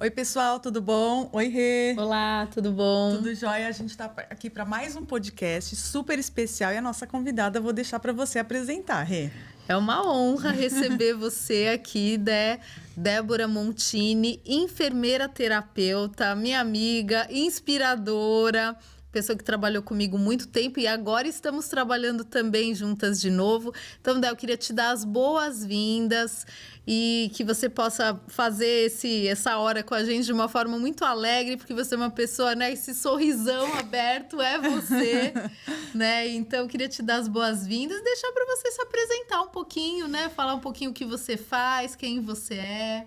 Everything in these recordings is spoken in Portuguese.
Oi, pessoal, tudo bom? Oi, Rê. Olá, tudo bom? Tudo jóia? A gente está aqui para mais um podcast super especial e a nossa convidada eu vou deixar para você apresentar, Rê. É uma honra receber você aqui, Débora Montini, enfermeira terapeuta, minha amiga, inspiradora, pessoa que trabalhou comigo muito tempo e agora estamos trabalhando também juntas de novo. Então, Débora, eu queria te dar as boas-vindas e que você possa fazer essa hora com a gente de uma forma muito alegre, porque você é uma pessoa, né? Esse sorrisão aberto é você, né? Então, eu queria te dar as boas-vindas e deixar para você se apresentar um pouquinho, né? Falar um pouquinho o que você faz, quem você é.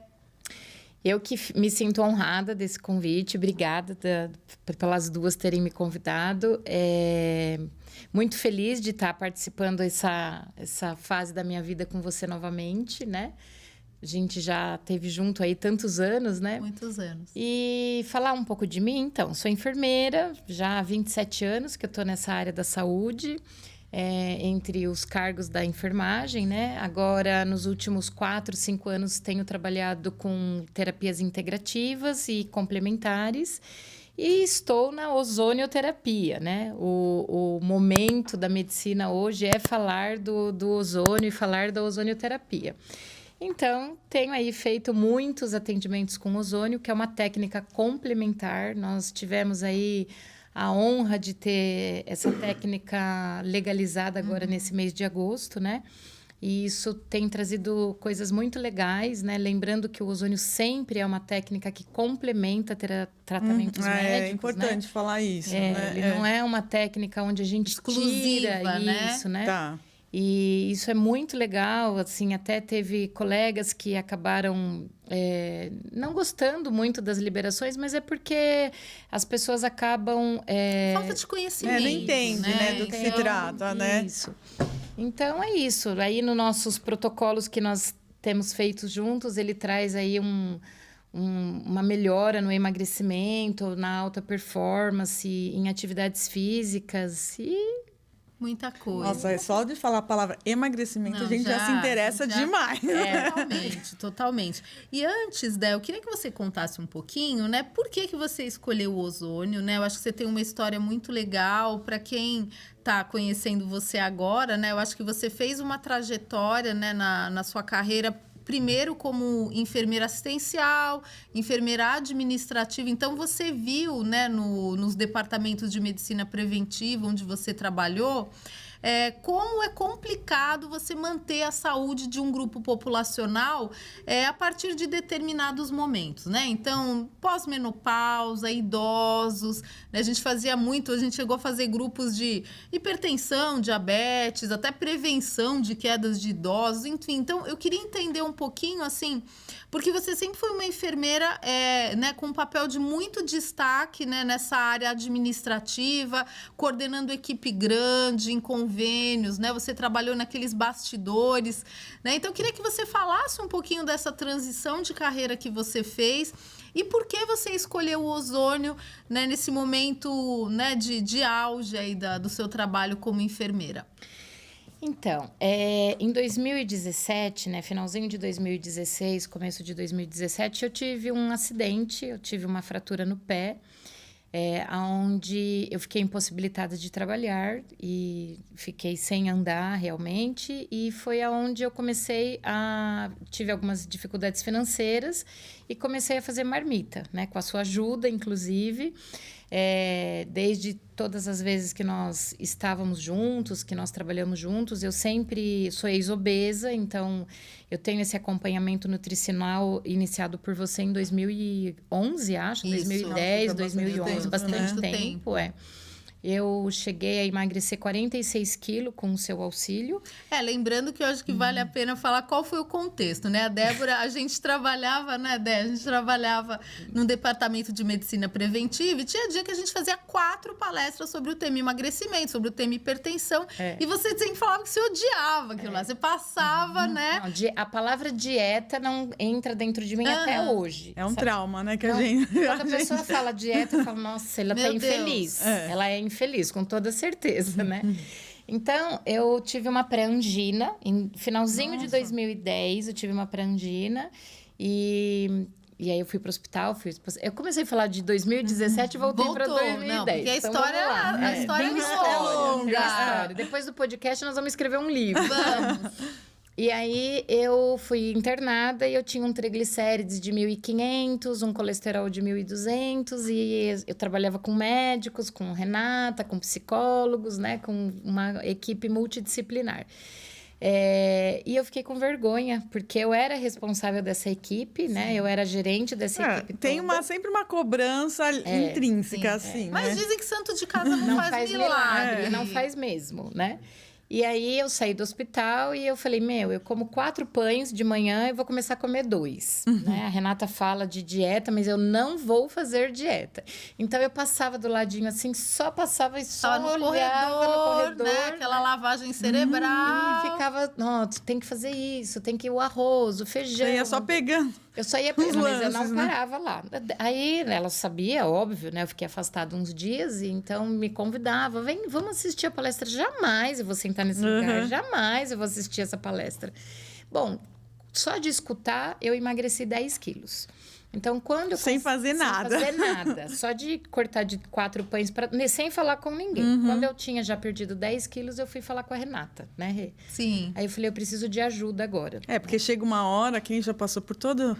Eu que me sinto honrada desse convite, obrigada pelas duas terem me convidado. Muito feliz de estar participando essa fase da minha vida com você novamente, né? A gente já teve junto aí tantos anos, né? Muitos anos. E falar um pouco de mim, então. Sou enfermeira, já há 27 anos que eu estou nessa área da saúde. Entre os cargos da enfermagem, né? Agora, nos últimos 4, 5 anos, tenho trabalhado com terapias integrativas e complementares e estou na ozonioterapia, né? O momento da medicina hoje é falar do ozônio e falar da ozonioterapia. Então, tenho aí feito muitos atendimentos com ozônio, que é uma técnica complementar. Nós tivemos aí a honra de ter essa técnica legalizada agora nesse mês de agosto, né? E isso tem trazido coisas muito legais, né? Lembrando que o ozônio sempre é uma técnica que complementa tratamentos médicos, É importante, né? Falar isso, né? Ele não é uma técnica onde a gente exclusiva, tira isso, né? Tá. E isso é muito legal, assim, até teve colegas que acabaram não gostando muito das liberações, mas é porque as pessoas acabam... Falta de conhecimento, não entende, né, do que se trata, né? Isso. Então, é isso. Aí, nos nossos protocolos que nós temos feito juntos, ele traz aí uma melhora no emagrecimento, na alta performance, em atividades físicas e... Muita coisa. Nossa, só de falar a palavra emagrecimento, a gente já se interessa demais. Totalmente. E antes, Dé, eu queria que você contasse um pouquinho, né? Por que você escolheu o ozônio, né? Eu acho que você tem uma história muito legal para quem está conhecendo você agora, né? Eu acho que você fez uma trajetória, né, na sua carreira, primeiro como enfermeira assistencial, enfermeira administrativa. Então, você viu, né, nos departamentos de medicina preventiva, onde você trabalhou, como é complicado você manter a saúde de um grupo populacional a partir de determinados momentos, né? Então, pós-menopausa, idosos, né? A gente chegou a fazer grupos de hipertensão, diabetes, até prevenção de quedas de idosos, enfim. Então, eu queria entender um pouquinho, assim, porque você sempre foi uma enfermeira né, com um papel de muito destaque, né, nessa área administrativa, coordenando equipe grande, em convênios, né? Você trabalhou naqueles bastidores, né? Então, eu queria que você falasse um pouquinho dessa transição de carreira que você fez e por que você escolheu o ozônio, né, nesse momento, né, de auge aí do seu trabalho como enfermeira. Então, em 2017, né, finalzinho de 2016, começo de 2017, eu tive um acidente, eu tive uma fratura no pé, onde eu fiquei impossibilitada de trabalhar e fiquei sem andar realmente, e foi aonde eu tive algumas dificuldades financeiras e comecei a fazer marmita, né, com a sua ajuda, inclusive. Desde todas as vezes que nós estávamos juntos, que nós trabalhamos juntos, eu sempre sou ex-obesa, então eu tenho esse acompanhamento nutricional iniciado por você em 2011, acho, Isso, 2010, 2011, bastante tempo. Eu cheguei a emagrecer 46 quilos com o seu auxílio. Lembrando que eu acho que vale a pena falar qual foi o contexto, né? A Débora, a gente trabalhava, né, Dé? A gente trabalhava num departamento de medicina preventiva e tinha dia que a gente fazia 4 palestras sobre o tema emagrecimento, sobre o tema hipertensão. E você sempre falava que você odiava aquilo lá. Você passava, né? Não, a palavra dieta não entra dentro de mim até hoje. É um trauma, né, que não, a gente... Quando a pessoa fala dieta, eu falo, nossa, ela tá infeliz. Ela é infeliz, com toda certeza, né? Então, eu tive uma pré-angina, em finalzinho de 2010, eu tive uma pré-angina e E aí eu fui pro hospital, eu comecei a falar de 2017 e voltei para 2010. Não, porque a história, a história não é longa. Depois do podcast nós vamos escrever um livro. Vamos. E aí eu fui internada e eu tinha um triglicérides de 1.500, um colesterol de 1.200 e eu trabalhava com médicos, com Renata, com psicólogos, né, com uma equipe multidisciplinar. E eu fiquei com vergonha, porque eu era responsável dessa equipe, né? Eu era gerente dessa equipe tem toda. sempre uma cobrança intrínseca, assim, Mas né? dizem que santo de casa não faz milagre. Não faz mesmo, né? E aí eu saí do hospital e eu falei, eu como 4 pães de manhã e vou começar a comer 2. Né? A Renata fala de dieta, mas eu não vou fazer dieta. Então eu passava do ladinho assim, só passava e só no olhava no corredor, né? Aquela lavagem cerebral. E ficava, tem que fazer isso, tem que o arroz, o feijão. Você ia só pegando. Eu só ia pegando, mas eu não lances, né? parava lá. Aí ela sabia, óbvio, né? Eu fiquei afastada uns dias, e então me convidava. Vem, vamos assistir a palestra. Jamais eu vou sentar nesse lugar, jamais eu vou assistir essa palestra. Bom, só de escutar, eu emagreci 10 quilos. Então, quando eu... Sem fazer nada. Sem fazer nada. Só de cortar de 4 pães, sem falar com ninguém. Quando eu tinha já perdido 10 quilos, eu fui falar com a Renata, né, Rê? Sim. Aí eu falei, eu preciso de ajuda agora. Porque chega uma hora, quem já passou por todo...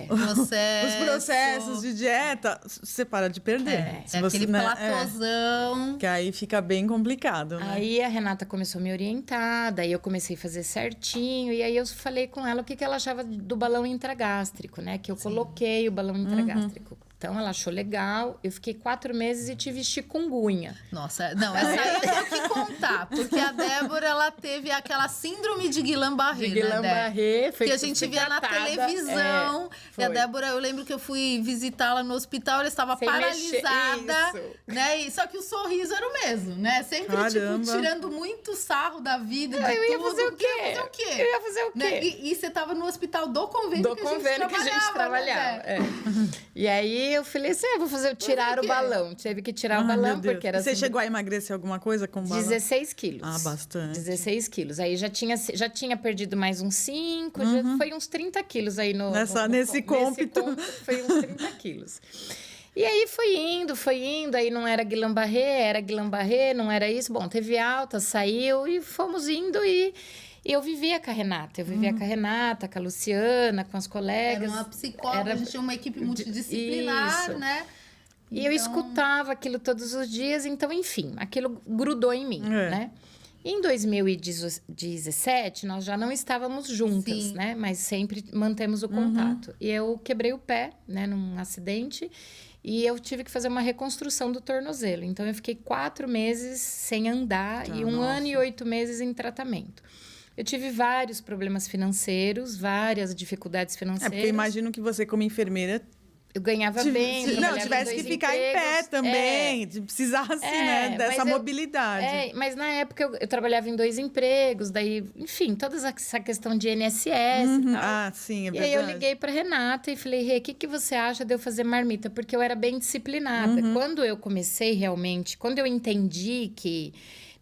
Processo. Os processos de dieta, você para de perder. Se você, aquele platôzão. Que aí fica bem complicado, né? Aí a Renata começou a me orientar, daí eu comecei a fazer certinho, e aí eu falei com ela o que ela achava do balão intragástrico, né? Que eu coloquei o balão intragástrico. Então, ela achou legal. Eu fiquei 4 meses e tive chikungunya. Nossa, não, essa aí eu tenho que contar. Porque a Débora, ela teve aquela síndrome de Guillain-Barré, Guillain-Barré, que a gente via na televisão. E a Débora, eu lembro que eu fui visitá-la no hospital, ela estava paralisada, né? E, só que o sorriso era o mesmo, né? Sempre, tipo, tirando muito sarro da vida, de eu ia tudo. fazer o quê? Eu ia fazer o quê? Né? E você estava no hospital do convênio que a gente trabalhava. Né? E aí eu falei assim, eu vou tirar o balão. Tive que tirar o balão, porque era Você chegou a emagrecer alguma coisa com o balão? 16 quilos. Ah, bastante. 16 quilos. Aí já tinha perdido mais uns 5, já foi uns 30 quilos aí nesse cômpito. Foi uns 30 quilos. E aí foi indo, aí não era Guillain-Barré, era Guillain-Barré, não era isso. Bom, teve alta, saiu e fomos indo e eu vivia com a Renata. Eu vivia com a Renata, com a Luciana, com as colegas. Era uma psicóloga, a gente tinha uma equipe multidisciplinar, né? E eu escutava aquilo todos os dias, então, enfim, aquilo grudou em mim, né? Em 2017, nós já não estávamos juntas, né? Mas sempre mantemos o contato. E eu quebrei o pé, né? Num acidente. E eu tive que fazer uma reconstrução do tornozelo. Então, eu fiquei 4 meses sem andar e 1 ano e 8 meses em tratamento. Eu tive vários problemas financeiros, várias dificuldades financeiras. Porque imagino que você, como enfermeira... Eu ganhava bem. Não, tivesse que ficar em pé também. Precisasse, né, dessa mobilidade. Mas na época eu trabalhava em 2 empregos, daí, enfim, toda essa questão de INSS e tal. Ah, sim, é verdade. E aí eu liguei pra Renata e falei, Rê, o que você acha de eu fazer marmita? Porque eu era bem disciplinada. Quando eu comecei realmente, quando eu entendi que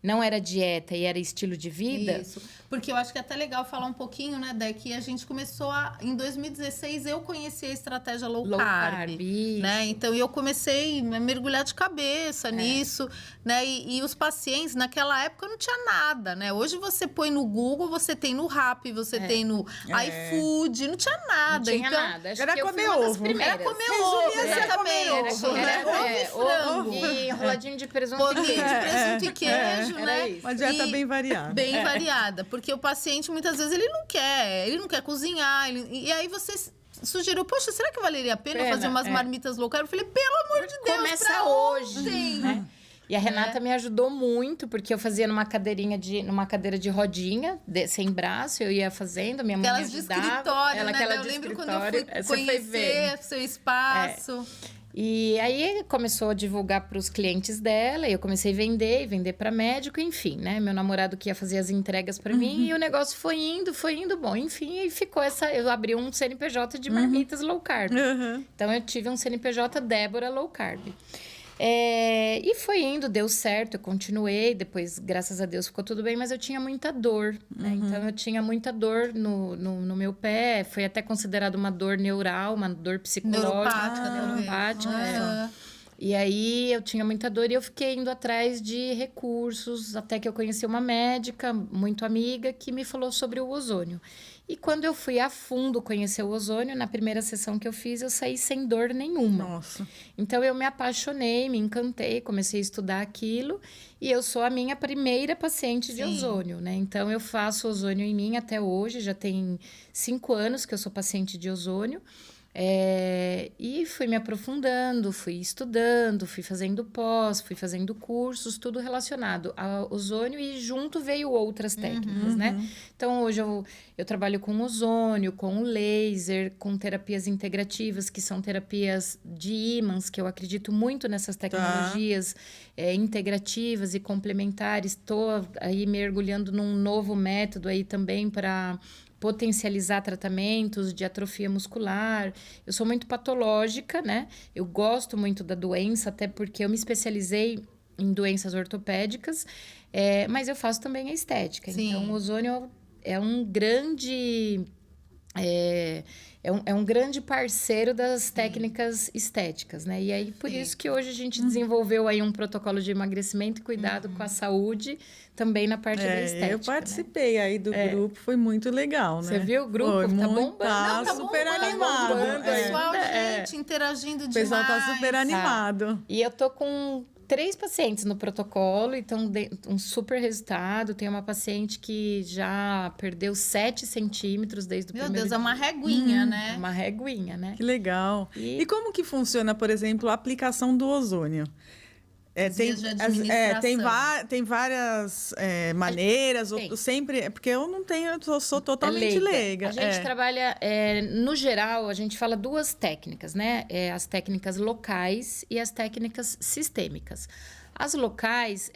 não era dieta e era estilo de vida... Isso. Porque eu acho que é até legal falar um pouquinho, né, Dé, que a gente começou em 2016, eu conheci a estratégia low carb, né? Então, eu comecei a mergulhar de cabeça nisso, né? E os pacientes, naquela época, não tinha nada, né? Hoje, você põe no Google, você tem no Rappi, você tem no iFood, não tinha nada. Não tinha então, nada. Acho era que comer eu fui uma das ovo. primeiras. Era comer ovo, exatamente. Era frango. E enroladinho de presunto e queijo, né? Uma dieta bem variada. Bem variada, porque o paciente, muitas vezes, ele não quer cozinhar. E aí, você sugeriu, poxa, será que valeria a pena fazer umas marmitas low carb? Eu falei, pelo amor de Deus, começa hoje. Né? E a Renata me ajudou muito, porque eu fazia numa cadeira de rodinha, sem braço, eu ia fazendo, minha mãe me ajudava. Aquelas de escritório, né? Eu lembro quando eu fui conhecer seu espaço. E aí começou a divulgar para os clientes dela, e eu comecei a vender para médico, enfim, né? Meu namorado que ia fazer as entregas para mim, e o negócio foi indo, bom, enfim, e ficou eu abri um CNPJ de marmitas low carb. Então eu tive um CNPJ Débora low carb. E foi indo, deu certo, eu continuei. Depois, graças a Deus, ficou tudo bem, mas eu tinha muita dor, né? Então, eu tinha muita dor no meu pé. Foi até considerado uma dor neural, uma dor psicológica. Neuropática. E aí, eu tinha muita dor e eu fiquei indo atrás de recursos, até que eu conheci uma médica muito amiga que me falou sobre o ozônio. E quando eu fui a fundo conhecer o ozônio, na primeira sessão que eu fiz, eu saí sem dor nenhuma. Nossa. Então, eu me apaixonei, me encantei, comecei a estudar aquilo. E eu sou a minha primeira paciente de ozônio, né? Então, eu faço ozônio em mim até hoje. Já tem 5 anos que eu sou paciente de ozônio. E fui me aprofundando, fui estudando, fui fazendo pós, fui fazendo cursos, tudo relacionado ao ozônio e junto veio outras técnicas, né? Então, hoje eu trabalho com ozônio, com laser, com terapias integrativas, que são terapias de ímãs, que eu acredito muito nessas tecnologias integrativas e complementares. Estou aí mergulhando num novo método aí também para potencializar tratamentos de atrofia muscular. Eu sou muito patológica, né? Eu gosto muito da doença, até porque eu me especializei em doenças ortopédicas, mas eu faço também a estética. Sim. Então, o ozônio é um grande... É um grande parceiro das técnicas estéticas, né? E aí, por isso que hoje a gente desenvolveu aí um protocolo de emagrecimento e cuidado com a saúde, também na parte da estética. Eu participei aí do grupo, foi muito legal, né? Você viu o grupo? Foi Tá muito, bombando. tá Tá super bombando, animado. bombando. Pessoal, gente, interagindo O demais. pessoal tá super animado. E eu tô com 3 pacientes no protocolo, então um super resultado. Tem uma paciente que já perdeu 7 centímetros desde o Meu primeiro Deus, é uma reguinha, né? Uma reguinha, né? Que legal. E como que funciona, por exemplo, a aplicação do ozônio? Vias de administração. Tem várias maneiras, Tem. ou sempre... Porque eu não tenho, eu sou totalmente leiga. A gente trabalha, no geral, a gente fala 2 técnicas, né? As técnicas locais e as técnicas sistêmicas. As locais,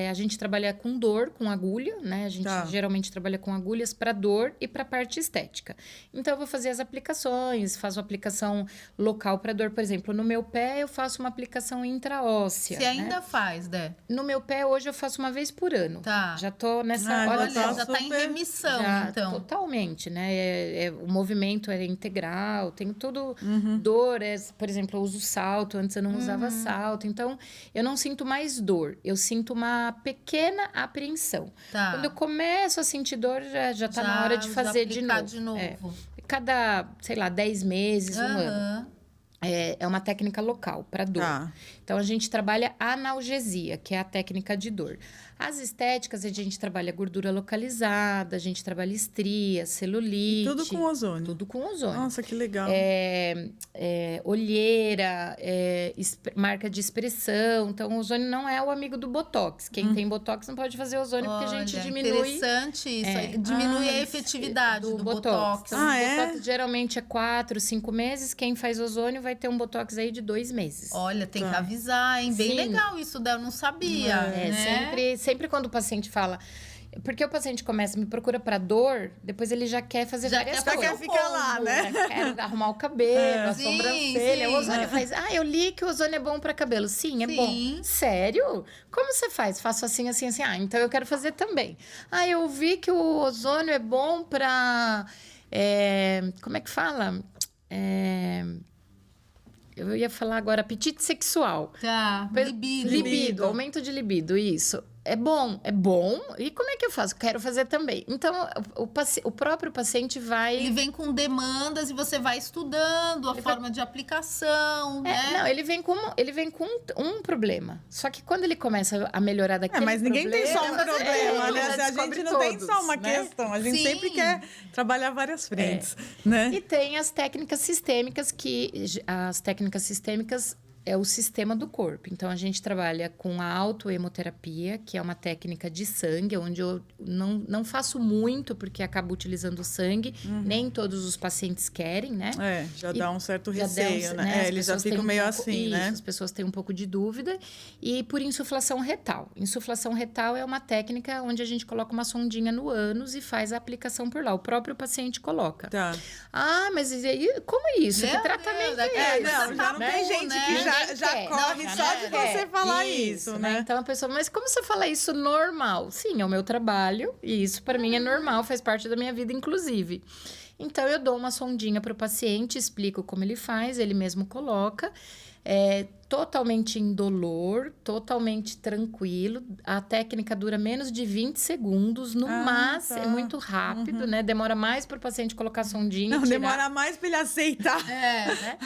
a gente trabalha com dor, com agulha, né? A gente geralmente trabalha com agulhas para dor e para parte estética. Então, eu vou fazer as aplicações, faço aplicação local para dor. Por exemplo, no meu pé, eu faço uma aplicação intraóssea. Você ainda faz, Dé? No meu pé, hoje, eu faço uma vez por ano. Tá. Já tô nessa... Olha, já já tá em super- remissão, então. Totalmente, né? O movimento é integral, tenho tudo... Dor, por exemplo, eu uso salto, antes eu não usava salto. Então, eu não sinto mais dor, eu sinto uma pequena apreensão. Tá. Quando eu começo a sentir dor, já tá na hora de fazer de aplicar novo. de novo. Cada, sei lá, 10 meses, um ano. Aham. É uma técnica local para dor. Tá. Então, a gente trabalha analgesia, que é a técnica de dor. As estéticas, a gente trabalha gordura localizada, a gente trabalha estria, celulite. Tudo com ozônio. Tudo com ozônio. Nossa, que legal. Olheira, marca de expressão. Então, o ozônio não é o amigo do Botox. Quem tem Botox não pode fazer ozônio, porque a gente Olha, diminui... interessante isso. Aí diminui a efetividade do Botox. Então, o Botox geralmente é 4, 5 meses. Quem faz ozônio vai ter um Botox aí de 2 meses. Olha, tem que avisar, hein? Bem Sim. legal isso, Dé, eu não sabia. né? Sempre quando o paciente fala... Porque o paciente me procura para dor, depois ele já quer fazer várias quer coisas. Já quer ficar lá, né? Já quer arrumar o cabelo, a Sim, sobrancelha. sim. O ozônio faz... eu li que o ozônio é bom para cabelo. Sim, é Sim. bom. Sério? Como você faz? Faço assim, assim, assim. Então eu quero fazer também. Eu vi que o ozônio é bom para... como é que fala? Eu ia falar agora apetite sexual. Tá, libido. Libido, aumento de libido, isso. É bom. E como é que eu faço? Quero fazer também. Então, o próprio paciente vai... Ele vem com demandas e você vai estudando a forma de aplicação, né? Não, ele vem com um problema. Só que quando ele começa a melhorar daquele Mas ninguém tem só um problema, problema, ele né? já A descobre gente não tem todos, só uma né? questão. A gente Sim. sempre quer trabalhar várias frentes, né? E tem as técnicas sistêmicas, que as técnicas sistêmicas é o sistema do corpo. Então, a gente trabalha com a autohemoterapia, que é uma técnica de sangue, onde eu não faço muito, porque acabo utilizando sangue. Nem todos os pacientes querem, né? Já dá um certo Já receio, dá né? as Eles já pessoas têm ficam meio pouco, assim, né? As pessoas têm um pouco de dúvida. E por insuflação retal. Insuflação retal é uma técnica onde a gente coloca uma sondinha no ânus e faz a aplicação por lá. O próprio paciente coloca. Tá. Mas e aí, como é isso? Meu Que tratamento Deus, é esse? Não, já não tem gente que já já corre só de você falar isso, né? Então a pessoa, mas como você fala isso normal? Sim, é o meu trabalho e isso para mim é normal, faz parte da minha vida, inclusive. Então eu dou uma sondinha para o paciente, explico como ele faz, ele mesmo coloca. É totalmente indolor, totalmente tranquilo. A técnica dura menos de 20 segundos, no máximo, é muito rápido, né? Demora mais para o paciente colocar a sondinha. Não, demora mais para ele aceitar. Né?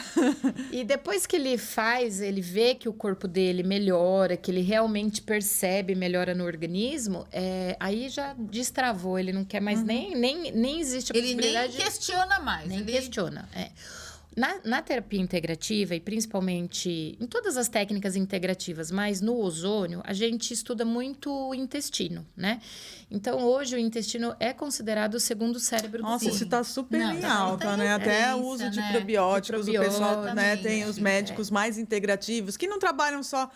E depois que ele faz, ele vê que o corpo dele melhora, que ele realmente percebe melhora no organismo, aí já destravou, ele não quer mais nem existe a possibilidade. Ele nem questiona mais. Nem questiona, Na terapia integrativa, e principalmente em todas as técnicas integrativas, mas no ozônio, a gente estuda muito o intestino, né? Então, hoje, o intestino é considerado o segundo cérebro do corpo. Nossa, isso tá super em alta, né? Até o uso de probióticos, o pessoal, né? Tem os médicos mais integrativos, que não trabalham só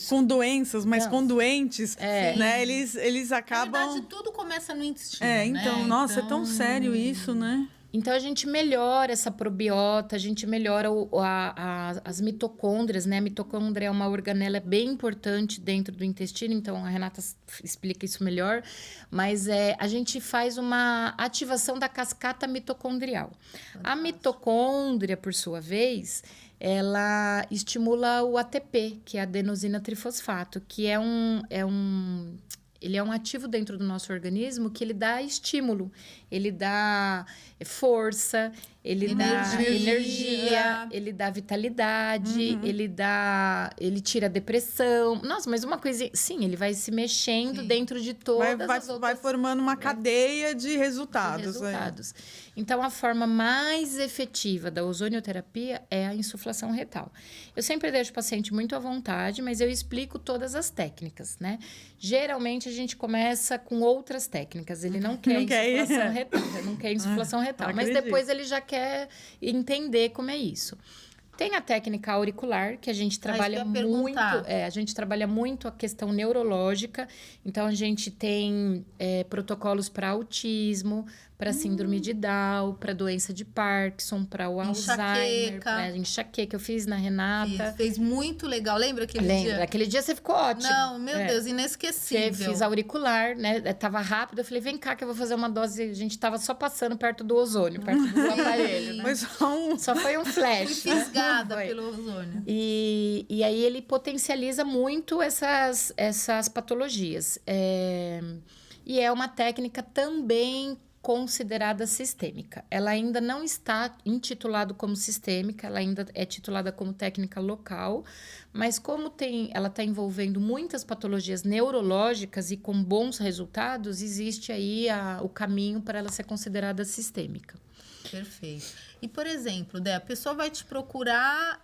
com doenças, mas com doentes, né? Eles acabam... Na verdade, tudo começa no intestino, então, né? nossa, é tão sério isso, né? Então, a gente melhora essa probiota, a gente melhora as mitocôndrias, né? A mitocôndria é uma organela bem importante dentro do intestino, então a Renata explica isso melhor. Mas a gente faz uma ativação da cascata mitocondrial. Fantástico. A mitocôndria, por sua vez, ela estimula o ATP, que é a adenosina trifosfato, que ele é um ativo dentro do nosso organismo que ele dá estímulo, ele dá força, ele dá energia, ele dá vitalidade, ele tira a depressão. Nossa, mas uma coisa... Sim, ele vai se mexendo dentro de todas as outras... Vai formando uma cadeia de resultados. Então, a forma mais efetiva da ozonioterapia é a insuflação retal. Eu sempre deixo o paciente muito à vontade, mas eu explico todas as técnicas, né? Geralmente, a gente começa com outras técnicas. Ele não quer insuflação retal, não quer insuflação retal. Mas depois ele já quer entender como é isso. Tem a técnica auricular, que a gente trabalha muito. A gente trabalha muito a questão neurológica. Então, a gente tem protocolos para autismo, para síndrome de Down, para doença de Parkinson, para o Alzheimer, para enxaqueca. Eu fiz na Renata. Fez muito legal. Lembra aquele dia? Lembra. Aquele dia você ficou ótimo. Não, meu Deus, inesquecível. Fiz auricular, né? Tava rápido. Eu falei, vem cá que eu vou fazer uma dose. A gente tava só passando perto do ozônio, perto do aparelho, né? Mas só foi um flash. Fui fisgada pelo ozônio. E aí ele potencializa muito essas patologias. E é uma técnica também considerada sistêmica. Ela ainda não está intitulada como sistêmica, ela ainda é titulada como técnica local, mas como ela está envolvendo muitas patologias neurológicas e com bons resultados, existe aí o caminho para ela ser considerada sistêmica. Perfeito. E, por exemplo, a pessoa vai te procurar,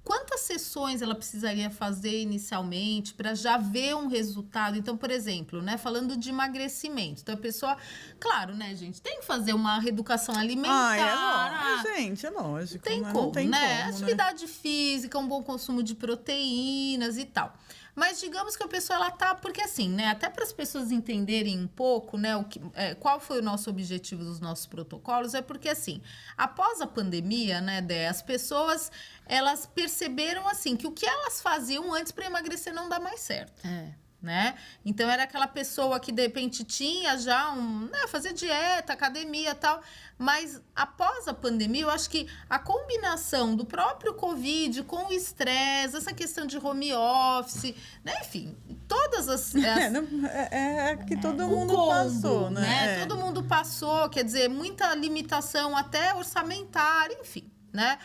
quantas sessões ela precisaria fazer inicialmente para já ver um resultado? Então, por exemplo, né, falando de emagrecimento. Então, a pessoa... Claro, né, gente? Tem que fazer uma reeducação alimentar. Gente, é lógico. Não tem como, né? Atividade física, um bom consumo de proteínas e tal. Mas digamos que a pessoa, ela tá... Porque assim, né? Até para as pessoas entenderem um pouco, né? Qual foi o nosso objetivo dos nossos protocolos, é porque assim, após a pandemia, né, as pessoas, elas perceberam assim, que o que elas faziam antes para emagrecer não dá mais certo. Né? Então, era aquela pessoa que, de repente, tinha já fazer dieta, academia e tal. Mas, após a pandemia, eu acho que a combinação do próprio Covid com o estresse, essa questão de home office, né? Enfim, todas as... que todo mundo passou, né? Todo mundo passou, quer dizer, muita limitação até orçamentária, enfim, né?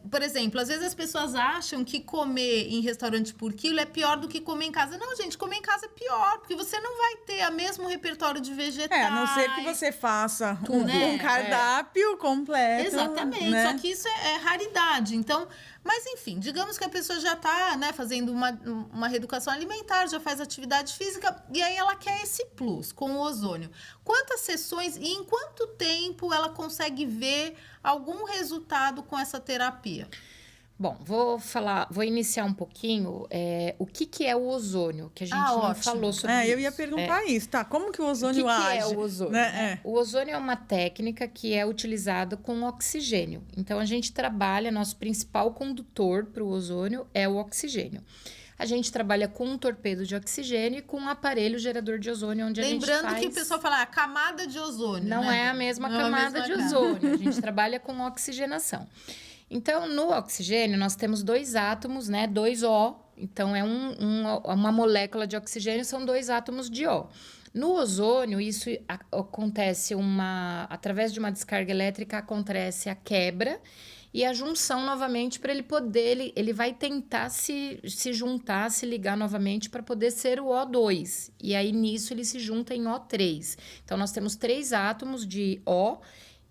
Por exemplo, às vezes as pessoas acham que comer em restaurante por quilo é pior do que comer em casa. Não, gente, comer em casa é pior, porque você não vai ter o mesmo repertório de vegetais. A não ser que você faça um cardápio completo. Exatamente, né? Só que isso é raridade. Então, mas enfim, digamos que a pessoa já está, né, fazendo uma reeducação alimentar, já faz atividade física, e aí ela quer esse plus com o ozônio. Quantas sessões e em quanto tempo ela consegue ver algum resultado com essa terapia? Bom, vou iniciar um pouquinho o que é o ozônio, que a gente não falou sobre isso. Eu ia perguntar isso, tá? Como que o ozônio age? O que é o ozônio? Né? O ozônio é uma técnica que é utilizada com oxigênio. Então, a gente trabalha, nosso principal condutor para o ozônio é o oxigênio. A gente trabalha com um torpedo de oxigênio e com um aparelho gerador de ozônio, onde a gente faz... Lembrando que o pessoal fala a camada de ozônio, Não é a mesma camada de ozônio. A gente trabalha com oxigenação. Então, no oxigênio, nós temos 2 átomos, né? 2 O. Então, uma molécula de oxigênio, são 2 átomos de O. No ozônio, isso acontece através de uma descarga elétrica, acontece a quebra e a junção novamente para ele poder... Ele vai tentar se juntar, se ligar novamente para poder ser o O2. E aí, nisso, ele se junta em O3. Então, nós temos 3 átomos de O,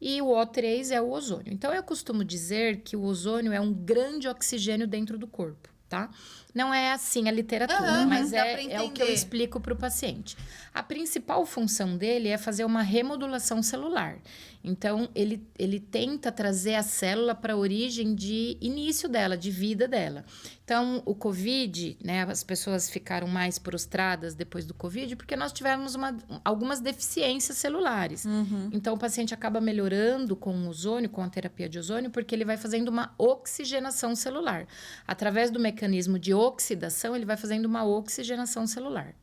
e o O3 é o ozônio. Então, eu costumo dizer que o ozônio é um grande oxigênio dentro do corpo, tá? Não é assim a literatura, mas é o que eu explico para o paciente. A principal função dele é fazer uma remodulação celular. Então, ele tenta trazer a célula para a origem de início dela, de vida dela. Então, o COVID, né, as pessoas ficaram mais prostradas depois do COVID porque nós tivemos algumas deficiências celulares. Uhum. Então, o paciente acaba melhorando com o ozônio, com a terapia de ozônio, porque ele vai fazendo uma oxigenação celular. Através do mecanismo de oxidação, ele vai fazendo uma oxigenação celular.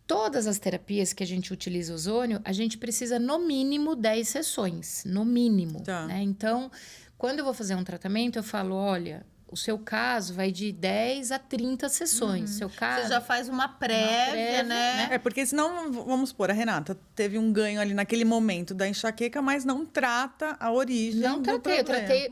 Todas as terapias que a gente utiliza ozônio, a gente precisa no mínimo 10 sessões, no mínimo. Tá. Né? Então, quando eu vou fazer um tratamento, eu falo, olha, o seu caso vai de 10 a 30 sessões. Seu caso, você já faz uma prévia, né? Porque senão, vamos supor, a Renata teve um ganho ali naquele momento da enxaqueca, mas não trata a origem do problema. Eu tratei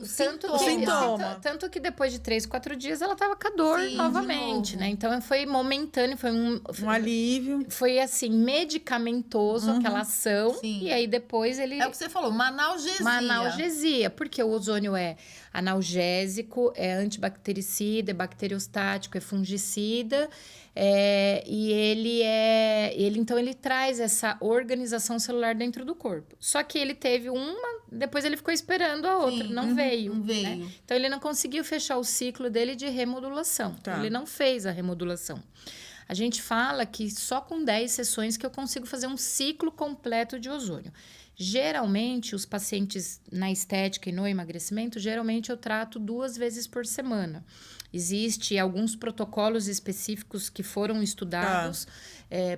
tanto que depois de 3, 4 dias ela tava com a dor novamente, né? Então, foi momentâneo, foi um alívio. Foi, assim, medicamentoso aquela ação. Sim. E aí, depois ele... É o que você falou, uma analgesia. Uma analgesia, porque o ozônio é analgésico, é antibactericida, é bacteriostático, é fungicida, e então ele traz essa organização celular dentro do corpo. Só que ele teve depois ele ficou esperando a outra, não veio. Né? Então ele não conseguiu fechar o ciclo dele de remodulação. Tá. Então, ele não fez a remodulação. A gente fala que só com 10 sessões que eu consigo fazer um ciclo completo de ozônio. Geralmente, os pacientes na estética e no emagrecimento, geralmente eu trato 2 vezes por semana. Existem alguns protocolos específicos que foram estudados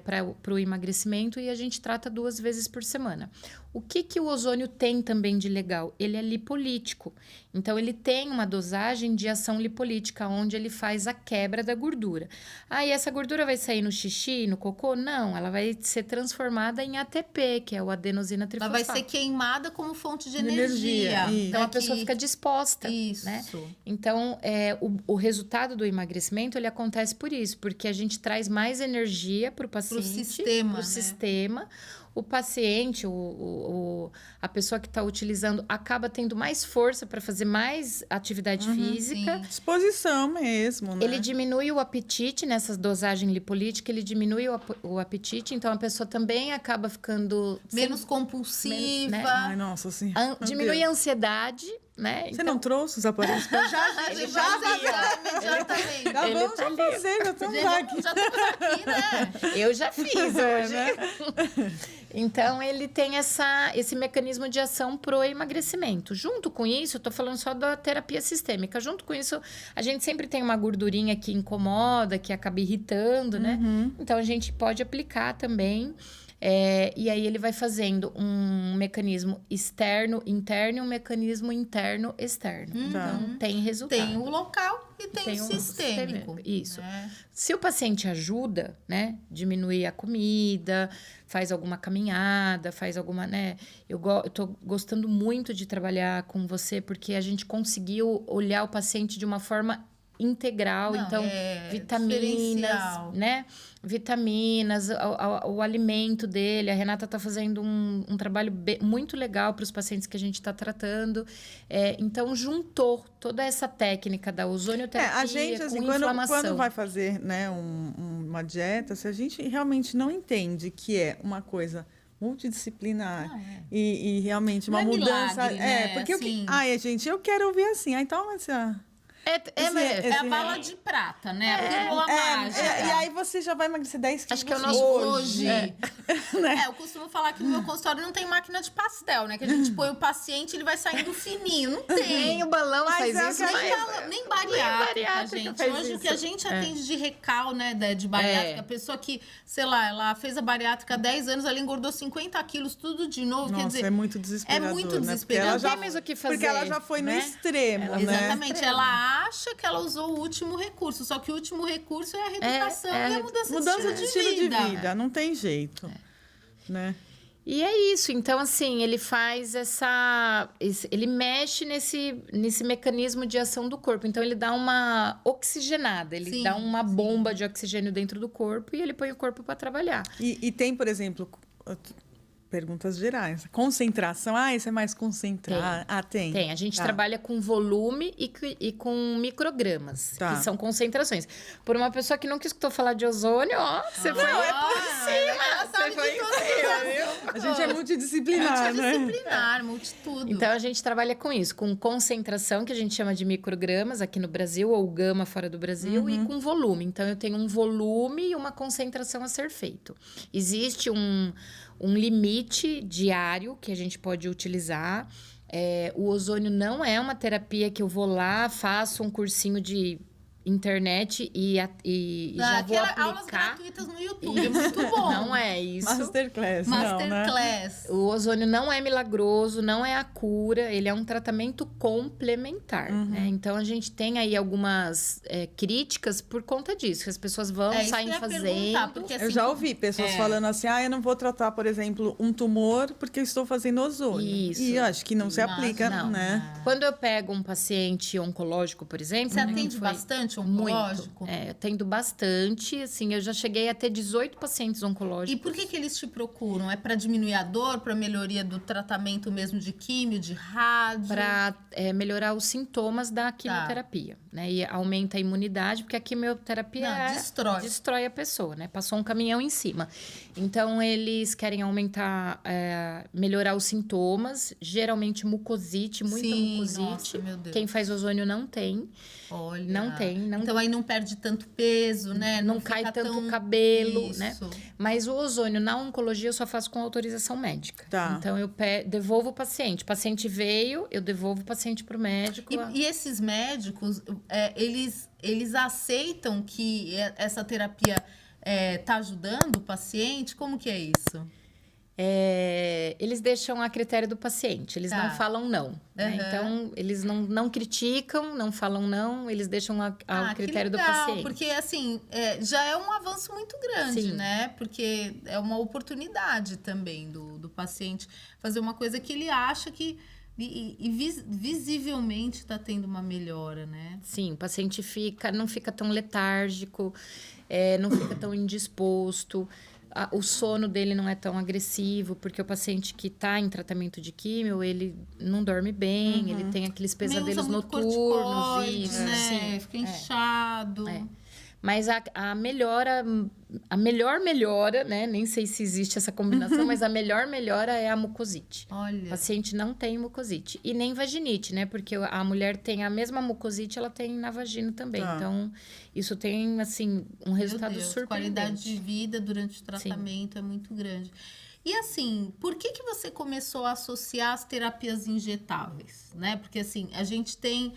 para o emagrecimento e a gente trata 2 vezes por semana. O que o ozônio tem também de legal? Ele é lipolítico. Então, ele tem uma dosagem de ação lipolítica, onde ele faz a quebra da gordura. E essa gordura vai sair no xixi, no cocô? Não, ela vai ser transformada em ATP, que é o adenosina trifosfato. Ela vai ser queimada como fonte de energia. Então, a pessoa fica disposta. Isso. Né? Então, o resultado do emagrecimento, ele acontece por isso, porque a gente traz mais energia para o paciente. Para o sistema. O paciente, a pessoa que está utilizando, acaba tendo mais força para fazer mais atividade física. Sim. Disposição mesmo, né? Ele diminui o apetite nessa dosagem lipolítica, ele diminui o apetite, então a pessoa também acaba ficando... Menos compulsiva. Né? Ai, nossa senhora. Diminui a ansiedade, né? Você não trouxe os aparelhos? Ele já imediatamente. Vamos fazer, já estamos aqui. Já estamos aqui, né? Eu já fiz hoje. Né? Então, ele tem esse mecanismo de ação pro emagrecimento. Junto com isso, eu tô falando só da terapia sistêmica. Junto com isso, a gente sempre tem uma gordurinha que incomoda, que acaba irritando, né? Então, a gente pode aplicar também. E aí ele vai fazendo um mecanismo externo, interno e um mecanismo interno, externo. Então, tem resultado. Tem o local e tem o sistêmico. Isso. Se o paciente ajuda, né? Diminuir a comida, faz alguma caminhada, faz alguma, né? Eu tô gostando muito de trabalhar com você, porque a gente conseguiu olhar o paciente de uma forma integral, então vitaminas, né? Vitaminas, o alimento dele. A Renata está fazendo um trabalho muito legal para os pacientes que a gente está tratando. Então, juntou toda essa técnica da ozonioterapia a gente, assim, quando vai fazer, né, uma dieta, se a gente realmente não entende que é uma coisa multidisciplinar. E realmente uma mudança. Milagre, né? Porque assim... gente, eu quero ouvir assim. Então, É a bala de prata, né? A pílula mágica. E aí você já vai emagrecer 10 quilos. Acho que é o nosso hoje. Eu costumo falar que no meu consultório não tem máquina de pastel, né? Que a gente põe o paciente, ele vai saindo fininho. Não tem. O balão faz isso. Nem bariátrica, gente. Hoje o que a gente atende de recal, né? De bariátrica, a pessoa que, sei lá, ela fez a bariátrica há 10 anos, ela engordou 50 quilos, tudo de novo. Nossa, quer dizer, é muito desesperador. É muito desesperador. Não tem mais o que fazer. Porque ela já foi no extremo, né? Exatamente. Ela acha que ela usou o último recurso, só que o último recurso é a reeducação e a mudança de estilo de vida. Não tem jeito, né? E é isso. Então, assim, ele faz ele mexe nesse mecanismo de ação do corpo. Então, ele dá uma oxigenada, ele dá uma bomba de oxigênio dentro do corpo e ele põe o corpo para trabalhar. E tem, por exemplo... Perguntas gerais. Concentração. Isso é mais concentrado. Tem. Tem. A gente trabalha com volume e com microgramas, que são concentrações. Por uma pessoa que nunca escutou falar de ozônio, você foi por cima. Você foi em cima. A gente é multidisciplinar, né? Multidisciplinar, multitudo. Então, a gente trabalha com isso. Com concentração, que a gente chama de microgramas aqui no Brasil, ou gama fora do Brasil, e com volume. Então, eu tenho um volume e uma concentração a ser feito. Existe um limite diário que a gente pode utilizar. O ozônio não é uma terapia que eu vou lá, faço um cursinho de internet e já vou aplicar. Aulas gratuitas no YouTube, é muito bom. Não é isso. Masterclass. O ozônio não é milagroso, não é a cura, ele é um tratamento complementar, né? Então, a gente tem aí algumas críticas por conta disso, que as pessoas saem fazendo. Porque, assim, eu já ouvi pessoas falando assim, eu não vou tratar, por exemplo, um tumor porque eu estou fazendo ozônio. Isso. E eu acho que não se aplica, né? Quando eu pego um paciente oncológico, por exemplo... Você atende bastante oncológico? Muito. Atendo bastante, assim, eu já cheguei a ter 18 pacientes oncológicos. E por que eles te procuram? É para diminuir a dor, para melhoria do tratamento mesmo de químio, de rádio? Para melhorar os sintomas da quimioterapia, né? E aumenta a imunidade, porque a quimioterapia destrói a pessoa, né? Passou um caminhão em cima. Então, eles querem aumentar, melhorar os sintomas, geralmente mucosite, muita mucosite. Nossa, meu Deus. Quem faz ozônio não tem. Olha. Não tem. Então, aí não perde tanto peso, né? Não cai tanto cabelo, né? Mas o ozônio, na oncologia, eu só faço com autorização médica. Então, eu devolvo o paciente. O paciente veio, eu devolvo o paciente para o médico. E esses médicos, eles aceitam que essa terapia tá ajudando o paciente? Como que é isso? Eles deixam a critério do paciente, eles não falam não. Né? Então, eles não criticam, não falam não, eles deixam ao critério do paciente. Porque, assim, já é um avanço muito grande, né? Porque é uma oportunidade também do paciente fazer uma coisa que ele acha que... visivelmente está tendo uma melhora, né? Sim, o paciente não fica tão letárgico, não fica tão indisposto. O sono dele não é tão agressivo, porque o paciente que está em tratamento de químio, ele não dorme bem, ele tem aqueles pesadelos noturnos. Isso, né? Fica inchado. Mas a melhor melhora, né? Nem sei se existe essa combinação, mas a melhor melhora é a mucosite. Olha. O paciente não tem mucosite. E nem vaginite, né? Porque a mulher tem a mesma mucosite, ela tem na vagina também. Então, isso tem, assim, um resultado surpreendente. A qualidade de vida durante o tratamento é muito grande. E, assim, por que você começou a associar as terapias injetáveis, né? Porque, assim, a gente tem...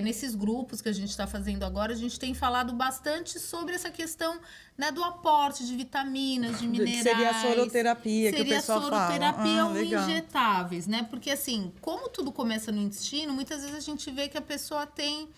nesses grupos que a gente está fazendo agora, a gente tem falado bastante sobre essa questão, né, do aporte de vitaminas, de minerais. Seria a soroterapia que o pessoal fala. Seria a soroterapia ou injetáveis, né? Porque, assim, como tudo começa no intestino, muitas vezes a gente vê que a pessoa tem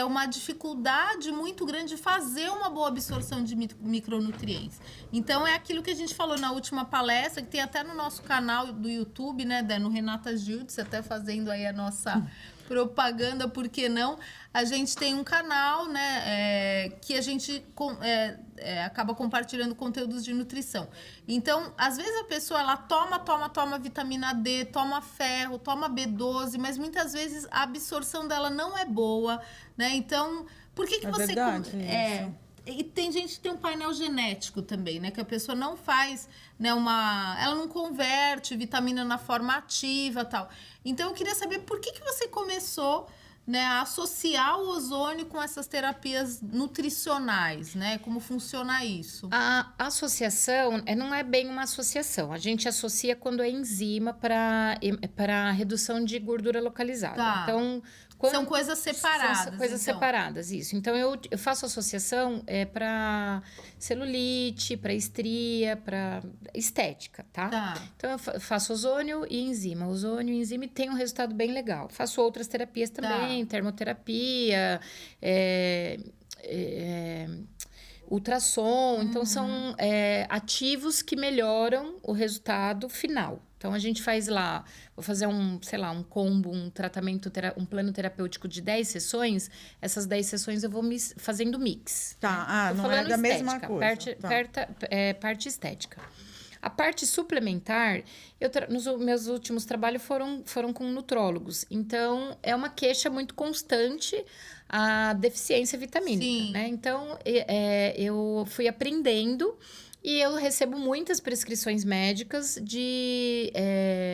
uma dificuldade muito grande de fazer uma boa absorção de micronutrientes. Então, é aquilo que a gente falou na última palestra, que tem até no nosso canal do YouTube, né, no Renata Gildes, até fazendo aí a nossa... propaganda, por que não? A gente tem um canal, né, que a gente acaba compartilhando conteúdos de nutrição. Então, às vezes a pessoa, ela toma vitamina D, toma ferro, toma B12, mas muitas vezes a absorção dela não é boa, né? Então, por que você... Verdade, isso. E tem gente que tem um painel genético também, né? Que a pessoa não faz, né, ela não converte vitamina na forma ativa e tal. Então, eu queria saber por que você começou, né, a associar o ozônio com essas terapias nutricionais, né? Como funciona isso? A associação não é bem uma associação. A gente associa quando é enzima para redução de gordura localizada. Tá. Então, são coisas separadas. São coisas separadas, isso. Então, eu faço associação para celulite, para estria, para estética, tá? Então, eu faço ozônio e enzima. Ozônio e enzima, e tem um resultado bem legal. Faço outras terapias também, termoterapia, ultrassom. Então, são ativos que melhoram o resultado final. Então, a gente faz lá, vou fazer um combo, um tratamento, um plano terapêutico de 10 sessões. Essas 10 sessões eu vou fazendo mix. Tá, não é da mesma coisa. Parte estética. A parte suplementar, nos meus últimos trabalhos foram com nutrólogos. Então, é uma queixa muito constante a deficiência vitamínica, né? Então, eu fui aprendendo e eu recebo muitas prescrições médicas de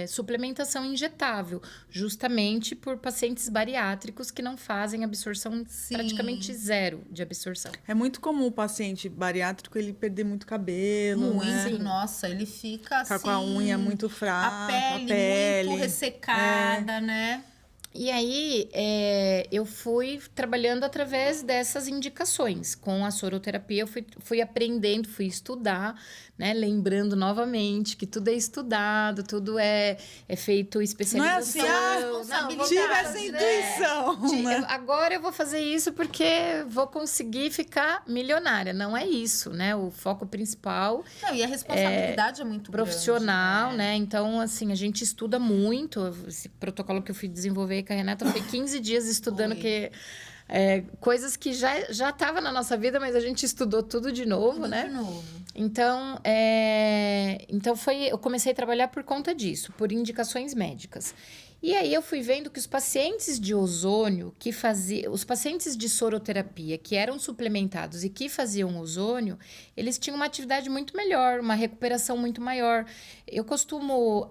suplementação injetável, justamente por pacientes bariátricos que não fazem absorção, praticamente zero de absorção. É muito comum o paciente bariátrico ele perder muito cabelo, né? Nossa, ele fica assim... com a unha muito fraca, a pele muito ressecada, né? E aí, eu fui trabalhando através dessas indicações. Com a soroterapia, eu fui aprendendo, fui estudar, né? Lembrando novamente que tudo é estudado, tudo é feito especialização. Não é assim, tive essa intuição. Né? Agora eu vou fazer isso porque vou conseguir ficar milionária. Não é isso, né? O foco principal... Não, e a responsabilidade é muito profissional, grande, né? Então, assim, a gente estuda muito. Esse protocolo que eu fui desenvolver com a Renata foi 15 dias estudando coisas que já estavam na nossa vida, mas a gente estudou tudo de novo, né? Então, eu comecei a trabalhar por conta disso, por indicações médicas. E aí eu fui vendo que os pacientes de ozônio os pacientes de soroterapia que eram suplementados e que faziam ozônio, eles tinham uma atividade muito melhor, uma recuperação muito maior. Eu costumo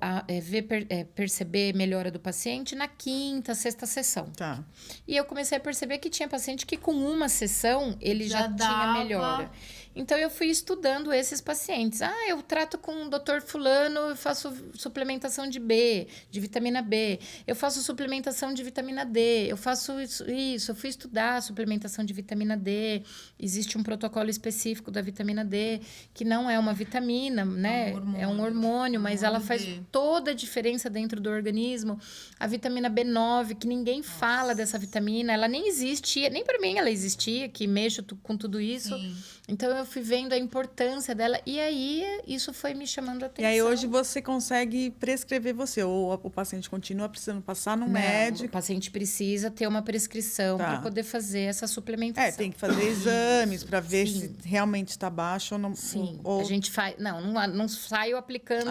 perceber melhora do paciente na 5ª, 6ª sessão. Tá. E eu comecei a perceber que tinha paciente que com uma sessão ele já tinha melhora. Então, eu fui estudando esses pacientes. Eu trato com o doutor fulano, eu faço suplementação de B, de vitamina B. Eu faço suplementação de vitamina D. Eu faço isso. Eu fui estudar a suplementação de vitamina D. Existe um protocolo específico da vitamina D, que não é uma vitamina, né? É um hormônio, mas ela faz toda a diferença dentro do organismo. A vitamina B9, que ninguém fala dessa vitamina, ela nem existia, nem para mim ela existia, que mexo com tudo isso. Sim. Então, eu fui vendo a importância dela e aí isso foi me chamando a atenção. E aí, hoje você consegue prescrever ou o paciente continua precisando passar no médico? O paciente precisa ter uma prescrição para poder fazer essa suplementação. Tem que fazer exames para ver se realmente está baixo ou não. Sim, a gente faz... Não saio aplicando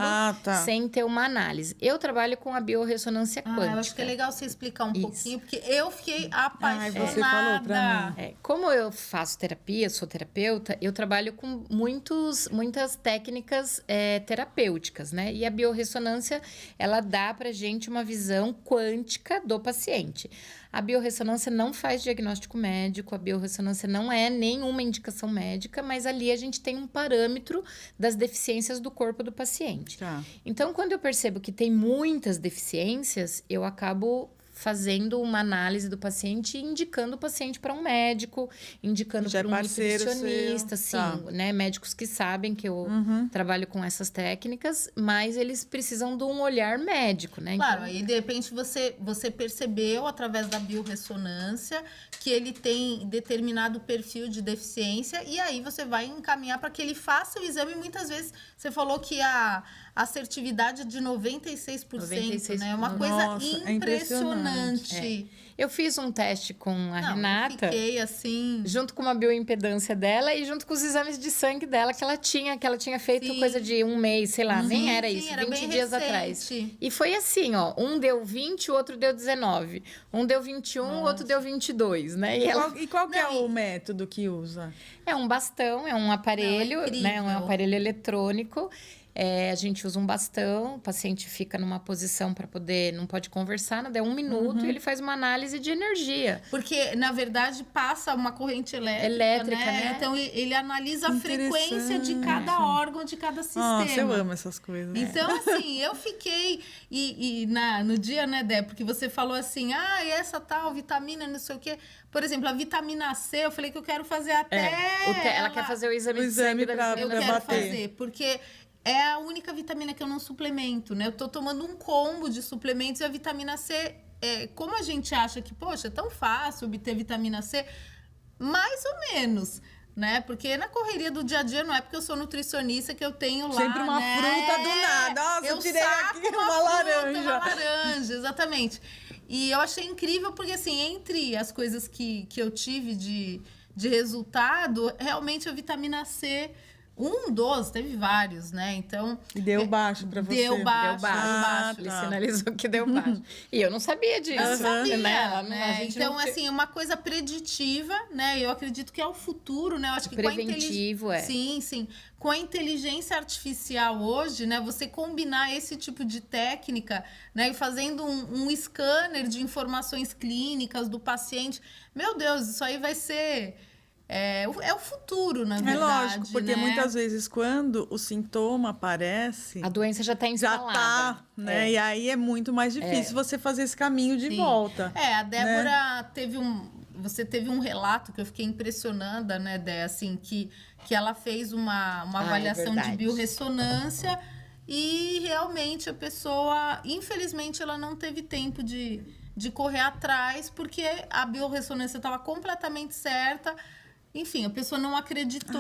sem ter uma análise. Eu trabalho com a biorressonância quântica. Eu acho que é legal você explicar um pouquinho, porque eu fiquei apaixonada. Você falou para mim. Como eu faço terapia, sou terapeuta, eu trabalho com muitas técnicas terapêuticas, né? E a biorressonância, ela dá pra gente uma visão quântica do paciente. A biorressonância não faz diagnóstico médico, a biorressonância não é nenhuma indicação médica, mas ali a gente tem um parâmetro das deficiências do corpo do paciente. Então, quando eu percebo que tem muitas deficiências, eu acabo fazendo uma análise do paciente e indicando o paciente para um médico, indicando para um nutricionista, né? Médicos que sabem que eu trabalho com essas técnicas, mas eles precisam de um olhar médico, né? Claro, aí de repente você percebeu através da biorressonância que ele tem determinado perfil de deficiência e aí você vai encaminhar para que ele faça o exame. Muitas vezes você falou que a assertividade de 96%, né? É uma coisa impressionante. impressionante. Eu fiz um teste com a Renata. Eu fiquei assim... Junto com uma bioimpedância dela e junto com os exames de sangue dela que ela tinha feito coisa de 1 mês, sei lá, nem era isso, era 20 dias recente. atrás. E foi assim, ó, um deu 20, o outro deu 19. Um deu 21, o outro deu 22, né? E qual que é o método que usa? É um bastão, é um aparelho, né? Um aparelho eletrônico. A gente usa um bastão, o paciente fica numa posição para poder, não pode conversar, nada, é 1 minuto e ele faz uma análise de energia. Porque, na verdade, passa uma corrente elétrica, né? Então, ele analisa a frequência de cada órgão, de cada sistema. Nossa, eu amo essas coisas. Então, assim, eu fiquei... no dia, né, Dé? Porque você falou assim, essa tal vitamina, não sei o quê. Por exemplo, a vitamina C, eu falei que eu quero fazer até... Ela quer fazer o exame de sangue da eu quero fazer, porque... É a única vitamina que eu não suplemento, né? Eu tô tomando um combo de suplementos e a vitamina C, como a gente acha que, poxa, é tão fácil obter vitamina C, mais ou menos, né? Porque na correria do dia a dia, não é porque eu sou nutricionista que eu tenho lá, sempre uma fruta do nada. Nossa, eu tirei aqui uma laranja. Uma laranja, exatamente. E eu achei incrível porque, assim, entre as coisas que eu tive de resultado, realmente a vitamina C... teve vários, né? Então... E deu baixo pra você. Deu baixo. Ele sinalizou que deu baixo. E eu não sabia disso. Eu sabia, né? Então, assim, uma coisa preditiva, né? Eu acredito que é o futuro, né? Eu acho que preventivo, Sim. Com a inteligência artificial hoje, né? Você combinar esse tipo de técnica, né? E fazendo um scanner de informações clínicas do paciente. Meu Deus, isso aí vai ser... É o futuro, na verdade. É lógico, porque né? muitas vezes quando o sintoma aparece... A doença já está instalada. Já tá, né? E aí é muito mais difícil você fazer esse caminho de volta. A Débora teve Você teve um relato que eu fiquei impressionada, né, Dé? Assim, que ela fez uma avaliação de biorressonância e realmente a pessoa, infelizmente, ela não teve tempo de correr atrás porque a biorressonância estava completamente certa. Enfim, a pessoa não acreditou.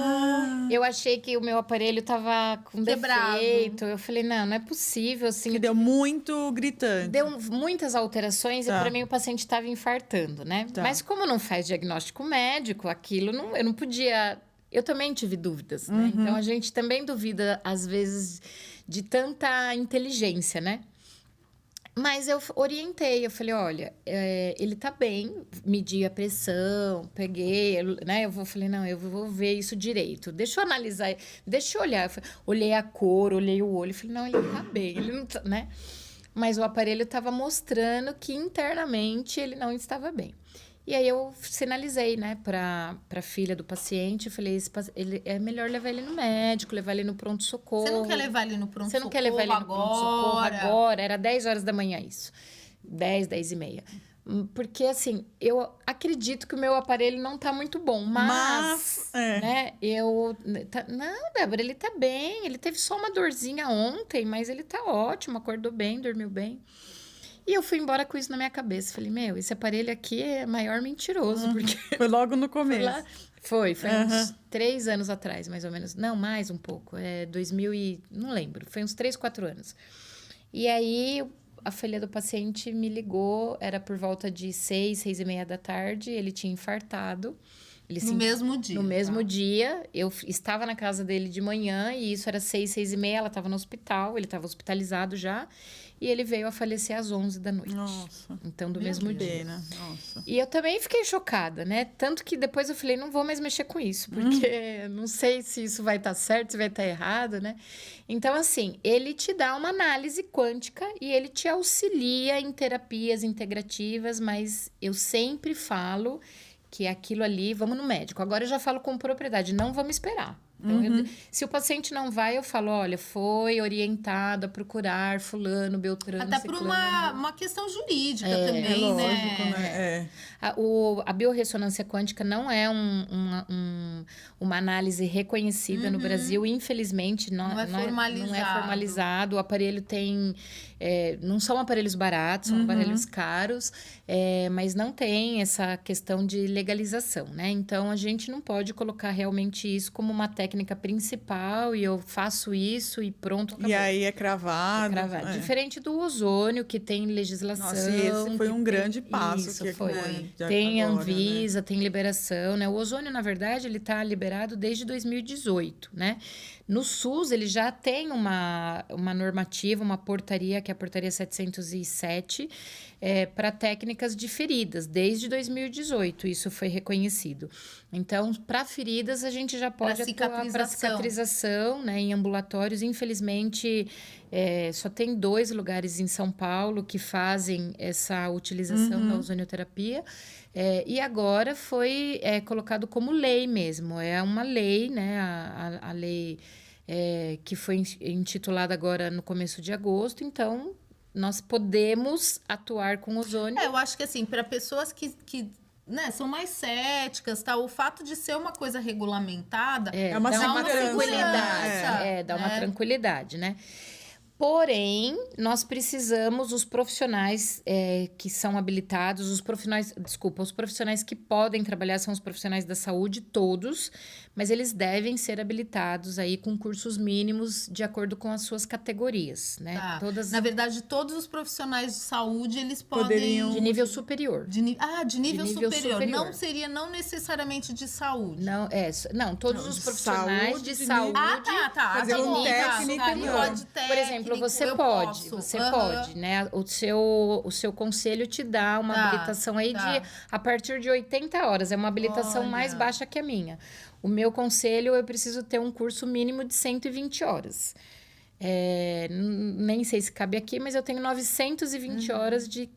Eu achei que o meu aparelho tava com quebrado. Defeito. Eu falei, não é possível. Assim, que deu muito gritante. Deu muitas alterações e para mim o paciente estava infartando, né? Mas como não faz diagnóstico médico, aquilo eu não podia... Eu também tive dúvidas, né? Então a gente também duvida, às vezes, de tanta inteligência, né? Mas eu orientei, eu falei, olha, ele tá bem, medi a pressão, peguei, né? Falei, não, eu vou ver isso direito. Deixa eu analisar, deixa eu olhar. Olhei a cor, olhei o olho, falei, não, ele tá bem, ele não tá, né? Mas o aparelho estava mostrando que internamente ele não estava bem. E aí eu sinalizei, né, para a filha do paciente, falei, é melhor levar ele no médico, levar ele no pronto-socorro. Você não quer levar ele no pronto-socorro? Você não quer levar ele no pronto-socorro agora? Era 10 horas da manhã isso. 10 e meia. Porque, assim, eu acredito que o meu aparelho não tá muito bom, mas né, não, Débora, ele tá bem, ele teve só uma dorzinha ontem, mas ele tá ótimo, acordou bem, dormiu bem. E eu fui embora com isso na minha cabeça. Falei, esse aparelho aqui é maior mentiroso. Porque foi logo no começo. Foi uns 3 anos atrás, mais ou menos. Não, mais um pouco. 2000 e... Não lembro. Foi uns 3, 4 anos. E aí, a filha do paciente me ligou. Era por volta de 6, 6 e meia da tarde. Ele tinha infartado. Mesmo dia. No mesmo dia. Eu estava na casa dele de manhã. E isso era 6, 6 e meia. Ela estava no hospital. Ele estava hospitalizado já. E ele veio a falecer às 11 da noite. Nossa. Então, do mesmo dia. Nossa. E eu também fiquei chocada, né? Tanto que depois eu falei, não vou mais mexer com isso. Porque não sei se isso vai estar certo, se vai estar errado, né? Então, assim, ele te dá uma análise quântica e ele te auxilia em terapias integrativas. Mas eu sempre falo que aquilo ali, vamos no médico. Agora eu já falo com propriedade, não vamos esperar. Então, se o paciente não vai, eu falo, olha, foi orientado a procurar fulano, beltrano, até ciclano. Por uma questão jurídica também, é lógico, né? A biorressonância quântica não é uma análise reconhecida no Brasil, infelizmente. Não é formalizado. O aparelho tem... não são aparelhos baratos, são aparelhos caros, mas não tem essa questão de legalização, né? Então, a gente não pode colocar realmente isso como uma técnica técnica principal e eu faço isso e pronto, acabou. E aí é cravado. Diferente do ozônio, que tem legislação. Nossa, e esse foi um grande passo. Isso, foi. Tem agora, Anvisa, tem liberação, né? O ozônio, na verdade, ele está liberado desde 2018, né? No SUS, ele já tem uma normativa, uma portaria, que é a portaria 707, para técnicas de feridas, desde 2018, isso foi reconhecido. Então, para feridas, a gente já pode atuar para cicatrização, né, em ambulatórios. Infelizmente, só tem 2 lugares em São Paulo que fazem essa utilização da ozonioterapia. E agora foi colocado como lei mesmo. É uma lei, né? A lei que foi intitulada agora no começo de agosto. Então, nós podemos atuar com ozônio. Eu acho que, assim, para pessoas que né, são mais céticas, tá? O fato de ser uma coisa regulamentada é uma tranquilidade. Dá uma tranquilidade, né? Porém, nós precisamos, os profissionais que são habilitados, os profissionais que podem trabalhar são os profissionais da saúde, todos, mas eles devem ser habilitados aí com cursos mínimos de acordo com as suas categorias, né? Tá. Na verdade, todos os profissionais de saúde, eles podem... De nível superior. De nível superior. Não necessariamente de saúde. Não, todos os profissionais de saúde. Tá. Fazer um técnico. Por exemplo, você pode, né? O seu conselho te dá uma habilitação aí a partir de 80 horas. É uma habilitação mais baixa que a minha. O meu conselho, eu preciso ter um curso mínimo de 120 horas. Nem sei se cabe aqui, mas eu tenho 920 horas de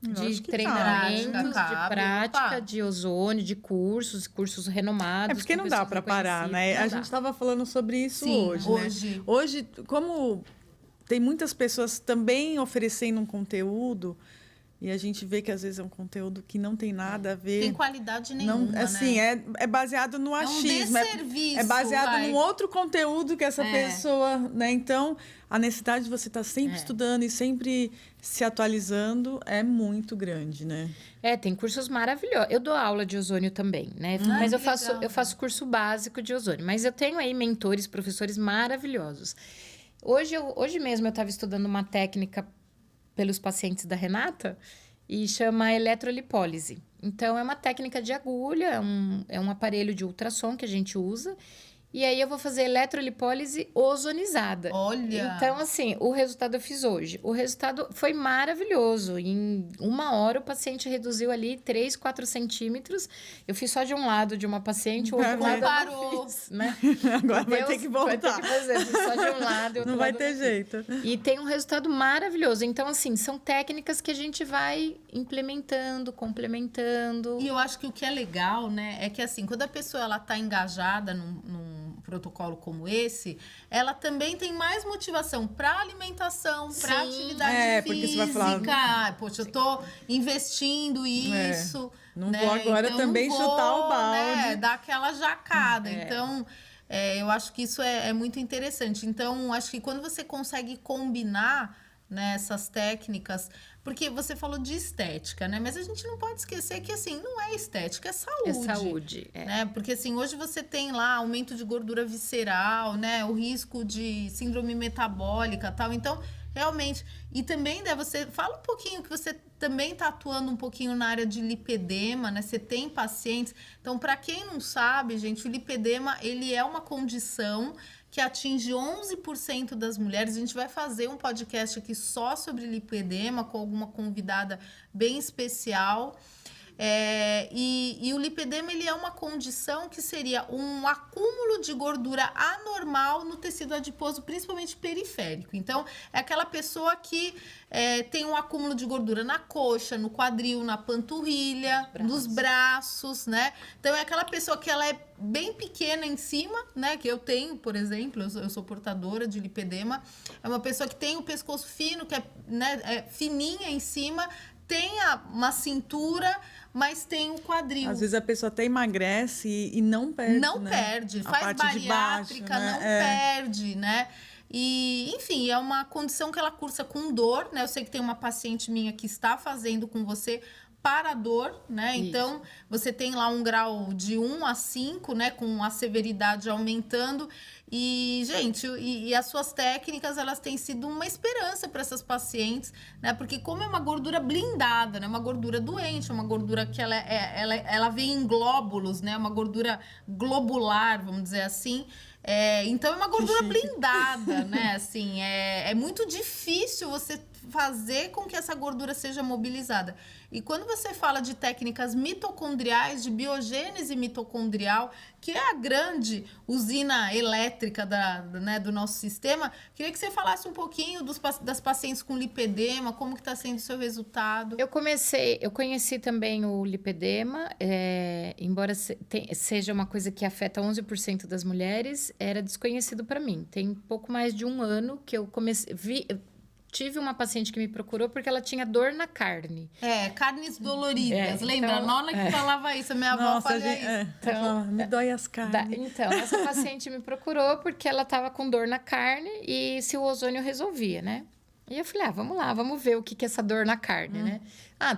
treinamentos, de prática, de ozônio, de cursos renomados. Porque não dá para parar, né? A gente estava falando sobre isso hoje, né? Hoje, como tem muitas pessoas também oferecendo um conteúdo, e a gente vê que às vezes é um conteúdo que não tem nada a ver. Tem qualidade nenhuma, assim, né? É baseado no achismo. É baseado num outro conteúdo que essa pessoa... né? Então, a necessidade de você estar sempre estudando e sempre se atualizando é muito grande, né? Tem cursos maravilhosos. Eu dou aula de ozônio também, né? Mas eu faço curso básico de ozônio. Mas eu tenho aí mentores, professores maravilhosos. Hoje mesmo eu estava estudando uma técnica pelos pacientes da Renata e chama eletrolipólise. Então, é uma técnica de agulha, é um aparelho de ultrassom que a gente usa. E aí, eu vou fazer eletrolipólise ozonizada. Olha! Então, assim, o resultado eu fiz hoje. O resultado foi maravilhoso. Em 1 hora, o paciente reduziu ali 3, 4 centímetros. Eu fiz só de um lado de uma paciente, o outro lado eu não fiz, né? Agora vai ter que voltar. Vai ter que fazer, só de um lado e outro não vai lado ter jeito. E tem um resultado maravilhoso. Então, assim, são técnicas que a gente vai implementando, complementando. E eu acho que o que é legal, né, é que, assim, quando a pessoa ela tá engajada num protocolo como esse, ela também tem mais motivação para alimentação, para atividade física. Porque você vai falar... Poxa, eu tô investindo isso. Não vou agora então também chutar o balde. Né, dar aquela jacada. Então, eu acho que isso é muito interessante. Então, acho que quando você consegue combinar, né, essas técnicas... Porque você falou de estética, né? Mas a gente não pode esquecer que, assim, não é estética, é saúde. É saúde, né? Porque, assim, hoje você tem lá aumento de gordura visceral, né? O risco de síndrome metabólica e tal. Então, realmente... E também, né, você fala um pouquinho que você também está atuando um pouquinho na área de lipedema, né? Você tem pacientes... Então, para quem não sabe, gente, o lipedema, ele é uma condição... que atinge 11% das mulheres. A gente vai fazer um podcast aqui só sobre lipedema, com alguma convidada bem especial. E o lipedema, ele é uma condição que seria um acúmulo de gordura anormal no tecido adiposo, principalmente periférico. Então, é aquela pessoa que tem um acúmulo de gordura na coxa, no quadril, na panturrilha, nos braços, né? Então, é aquela pessoa que ela é bem pequena em cima, né? Que eu tenho, por exemplo, eu sou portadora de lipedema. É uma pessoa que tem o pescoço fino, que é fininha em cima, tem uma cintura, mas tem o quadril. Às vezes a pessoa até emagrece e não perde. Não perde. Faz bariátrica, baixo, né? Não perde, né? E, enfim, é uma condição que ela cursa com dor, né? Eu sei que tem uma paciente minha que está fazendo com você para a dor, né? Isso. Então, você tem lá um grau de 1 a 5, né? Com a severidade aumentando. E, gente, e as suas técnicas, elas têm sido uma esperança para essas pacientes, né? Porque como é uma gordura blindada, né? Uma gordura doente, uma gordura que ela vem em glóbulos, né? Uma gordura globular, vamos dizer assim. Então, é uma gordura blindada, né? Assim, é muito difícil você fazer com que essa gordura seja mobilizada. E quando você fala de técnicas mitocondriais, de biogênese mitocondrial, que é a grande usina elétrica do nosso sistema, queria que você falasse um pouquinho das pacientes com lipedema, como que está sendo o seu resultado. Eu conheci também o lipedema, embora seja uma coisa que afeta 11% das mulheres, era desconhecido para mim. Tem pouco mais de um ano que eu tive uma paciente que me procurou porque ela tinha dor na carne. Carnes doloridas. Lembra? A nona que falava isso, a minha avó fazia isso. Então, me dói as carnes. Então, essa paciente me procurou porque ela estava com dor na carne e se o ozônio resolvia, né? E eu falei, vamos lá, vamos ver o que é essa dor na carne, né?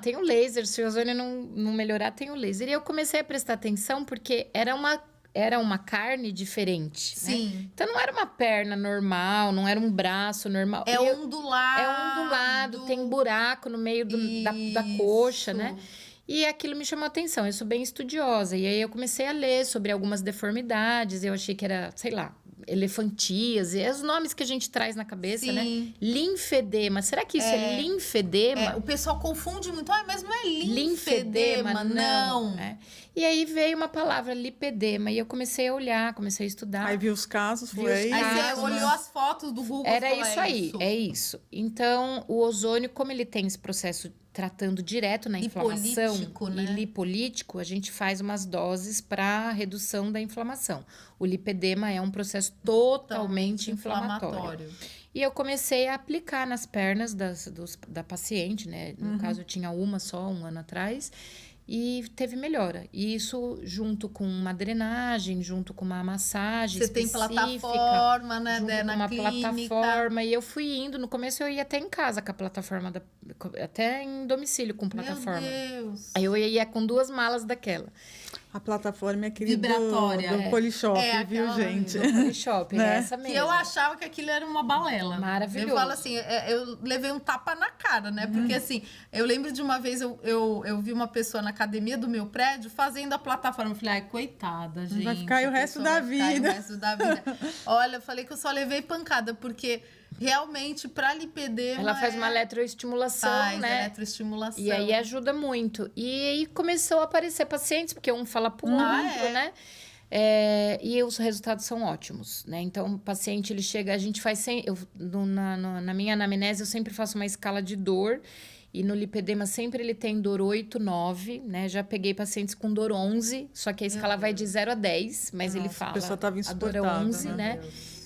Tem o laser, se o ozônio não melhorar, tem o laser. E eu comecei a prestar atenção porque era uma carne diferente, sim, né? Então, não era uma perna normal, não era um braço normal. Ondulado. Tem buraco no meio da coxa, né? E aquilo me chamou a atenção. Eu sou bem estudiosa. E aí, eu comecei a ler sobre algumas deformidades. Eu achei que era, sei lá, elefantíase. Os nomes que a gente traz na cabeça, sim, né? Linfedema. Será que isso é linfedema? O pessoal confunde muito. Mas não é linfedema, não. E aí veio uma palavra, lipedema, e eu comecei a olhar, comecei a estudar. Aí viu os casos, aí você olhou as fotos do Google. Era isso aí, é isso. Então, o ozônio, como ele tem esse processo tratando direto na inflamação e lipolítico, a gente faz umas doses para redução da inflamação. O lipedema é um processo totalmente inflamatório. E eu comecei a aplicar nas pernas da paciente, né? No caso, eu tinha uma só, um ano atrás. E teve melhora. E isso junto com uma drenagem, junto com uma massagem específica. Você tem plataforma, né? Junto com uma plataforma. E eu fui indo. No começo eu ia até em casa com a plataforma. Até em domicílio com plataforma. Meu Deus! Aí eu ia com 2 malas daquela. A plataforma é aquele vibratória. Do Polishop, viu, gente? Do Polishop, né? Essa mesmo. Que eu achava que aquilo era uma balela. Maravilhoso. Eu falo assim, eu levei um tapa na cara, né? Porque assim, eu lembro de uma vez eu vi uma pessoa na academia do meu prédio fazendo a plataforma. Eu falei, coitada, gente. Vai ficar aí o resto da vida. Olha, eu falei que eu só levei pancada, porque realmente, para lipedema... Ela faz uma eletroestimulação, né? Eletroestimulação. E aí ajuda muito. E aí começou a aparecer pacientes, porque um fala pro outro, né? E os resultados são ótimos, né? Então, o paciente, ele chega... A gente faz... Na minha anamnese, eu sempre faço uma escala de dor. E no lipedema, sempre ele tem dor 8, 9, né? Já peguei pacientes com dor 11, só que a escala vai de 0 a 10, mas ele fala... A pessoa estava insuportável, a dor é 11, né?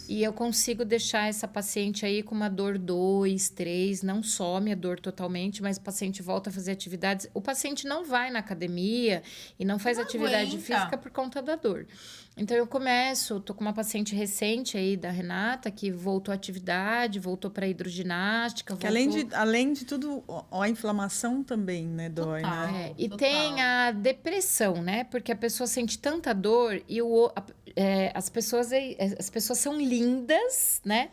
E eu consigo deixar essa paciente aí com uma dor 2, 3, não some a dor totalmente, mas o paciente volta a fazer atividades. O paciente não vai na academia e não faz atividade física por conta da dor. Então, tô com uma paciente recente aí da Renata, que voltou à atividade, voltou para hidroginástica. Que além de tudo, a inflamação também, né, dói, né? E tem a depressão, né? Porque a pessoa sente tanta dor e as pessoas são lindas, né?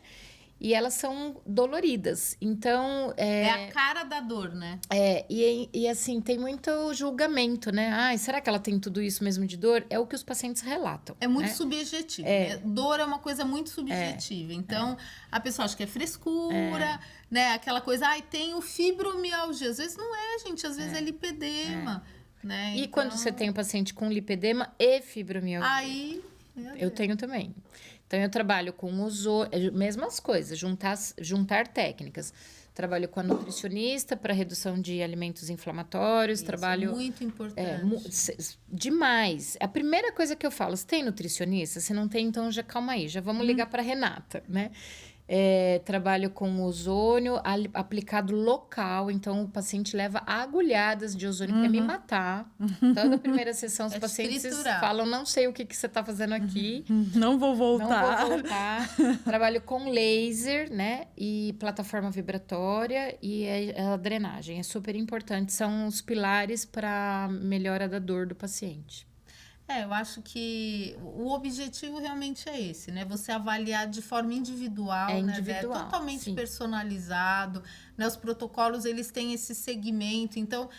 E elas são doloridas. Então... É a cara da dor, né? E assim, tem muito julgamento, né? Será que ela tem tudo isso mesmo de dor? É o que os pacientes relatam. É muito subjetivo. Né? Dor é uma coisa muito subjetiva. Então, a pessoa acha que é frescura, né? Aquela coisa, tem o fibromialgia. Às vezes não é, gente. Às vezes é lipedema. Né? E quando você tem um paciente com lipedema e fibromialgia? Aí... Eu tenho também. Então, eu trabalho com ozônio, mesmas coisas, juntar técnicas. Trabalho com a nutricionista para redução de alimentos inflamatórios. Isso, muito importante. Demais. A primeira coisa que eu falo, se tem nutricionista, se não tem, então já calma aí, já vamos ligar para a Renata, né? Trabalho com ozônio aplicado local, então o paciente leva agulhadas de ozônio para me matar. Toda a primeira sessão os pacientes falam, não sei o que você está fazendo aqui. Não vou voltar. Não vou voltar. Trabalho com laser, né? E plataforma vibratória e a drenagem. É super importante, são os pilares para melhora da dor do paciente. Eu acho que o objetivo realmente é esse, né? Você avaliar de forma individual, individual, né? Totalmente sim. Personalizado, né? Os protocolos, eles têm esse segmento. Então,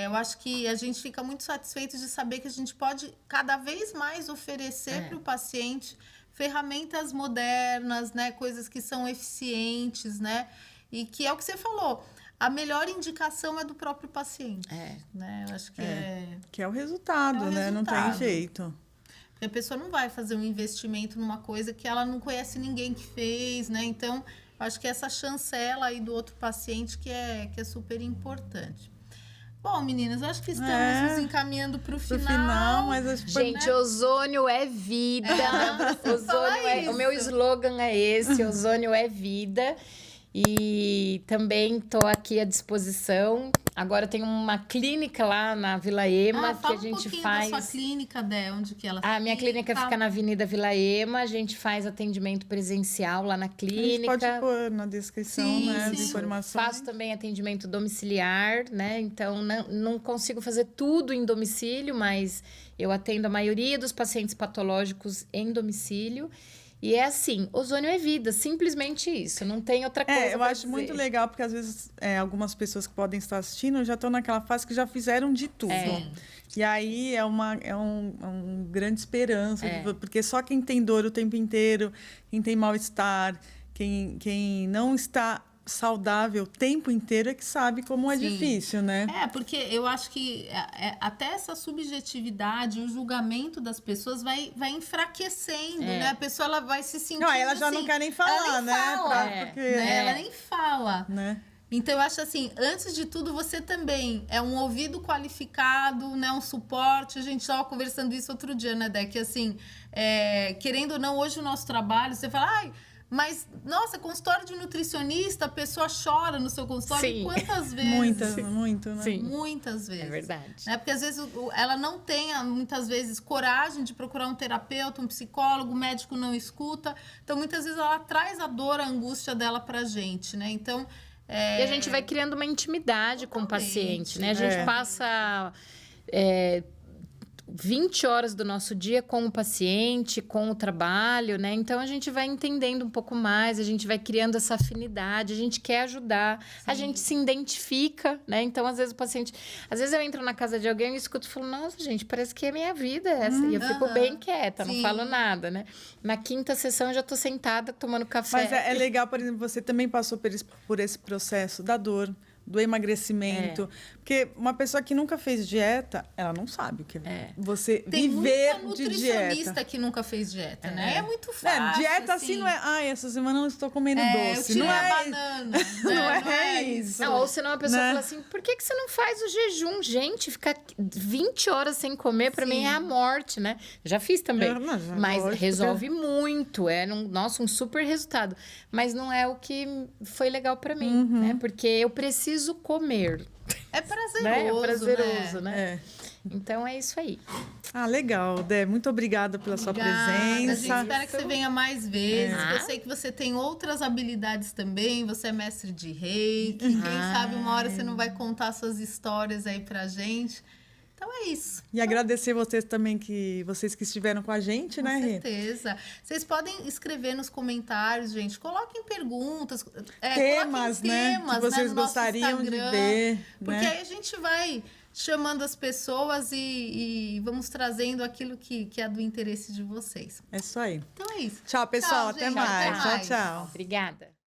eu acho que a gente fica muito satisfeito de saber que a gente pode cada vez mais oferecer para o paciente ferramentas modernas, né? Coisas que são eficientes, né? E que é o que você falou. A melhor indicação é do próprio paciente. Né? Eu acho que que é o resultado, né? Não tem jeito. Porque a pessoa não vai fazer um investimento numa coisa que ela não conhece ninguém que fez, né? Então, eu acho que essa chancela aí do outro paciente que é super importante. Bom, meninas, acho que estamos nos encaminhando para o final. Mas gente, ozônio é vida. Ozônio o meu slogan é esse, ozônio é vida. E também estou aqui à disposição. Agora tem uma clínica lá na Vila Ema que a gente faz. Da sua clínica, onde que ela fica? A minha clínica fica na Avenida Vila Ema. A gente faz atendimento presencial lá na clínica. A gente pode pôr na descrição, as informações. Faço também atendimento domiciliar, né? Então não consigo fazer tudo em domicílio, mas eu atendo a maioria dos pacientes patológicos em domicílio. E é assim, ozônio é vida, simplesmente isso, não tem outra coisa eu acho muito legal, porque às vezes algumas pessoas que podem estar assistindo já estão naquela fase que já fizeram de tudo. E aí é uma grande esperança, porque só quem tem dor o tempo inteiro, quem tem mal-estar, quem não está saudável o tempo inteiro é que sabe como é difícil, né? Porque eu acho que até essa subjetividade, o julgamento das pessoas vai enfraquecendo, né? A pessoa ela vai se sentindo ela já não quer nem falar, Ela nem fala. Né? Então, eu acho assim, antes de tudo, você também é um ouvido qualificado, né? Um suporte. A gente estava conversando isso outro dia, né, Dé? Que assim, querendo ou não, hoje o nosso trabalho, você fala, mas, nossa, consultório de nutricionista, a pessoa chora no seu consultório. Sim. Quantas vezes? Muito, né? Sim. Muitas vezes. É verdade. Né? Porque, às vezes, ela não tem, muitas vezes, coragem de procurar um terapeuta, um psicólogo, o médico não escuta. Então, muitas vezes, ela traz a dor, a angústia dela pra gente, né? Então... E a gente vai criando uma intimidade com o paciente, né? A gente passa... 20 horas do nosso dia com o paciente, com o trabalho, né? Então, a gente vai entendendo um pouco mais, a gente vai criando essa afinidade, a gente quer ajudar, a gente se identifica, né? Então, às vezes, o paciente... Às vezes, eu entro na casa de alguém e escuto e falo, nossa, gente, parece que é minha vida essa. E eu fico bem quieta, não falo nada, né? Na quinta sessão, eu já tô sentada, tomando café. Mas é legal, por exemplo, você também passou por esse processo da dor, do emagrecimento. Porque uma pessoa que nunca fez dieta, ela não sabe o que você tem viver muita de dieta. nutricionista que nunca fez dieta, né? É muito fácil. Dieta assim não é, essa semana eu não estou comendo doce. Eu tirei a banana. Não é isso. Não, ou senão a pessoa fala assim, por que você não faz o jejum? Gente, ficar 20 horas sem comer, pra mim, é a morte, né? Já fiz também. Mas resolve muito. Um super resultado. Mas não é o que foi legal pra mim, né? Porque eu preciso comer. É prazeroso, né? É prazeroso, né? Então, é isso aí. Legal, Dé. Muito obrigada pela sua presença. A gente espera que você venha mais vezes. Eu sei que você tem outras habilidades também. Você é mestre de reiki. Quem sabe uma hora você não vai contar suas histórias aí pra gente. Então é isso. E agradecer vocês também, vocês que estiveram com a gente, né, Rê? Com certeza. Vocês podem escrever nos comentários, gente. Coloquem perguntas. Temas, né? Que vocês gostariam de ver. Porque aí a gente vai chamando as pessoas e vamos trazendo aquilo que é do interesse de vocês. É isso aí. Então é isso. Tchau, pessoal. Até mais. Tchau, tchau. Obrigada.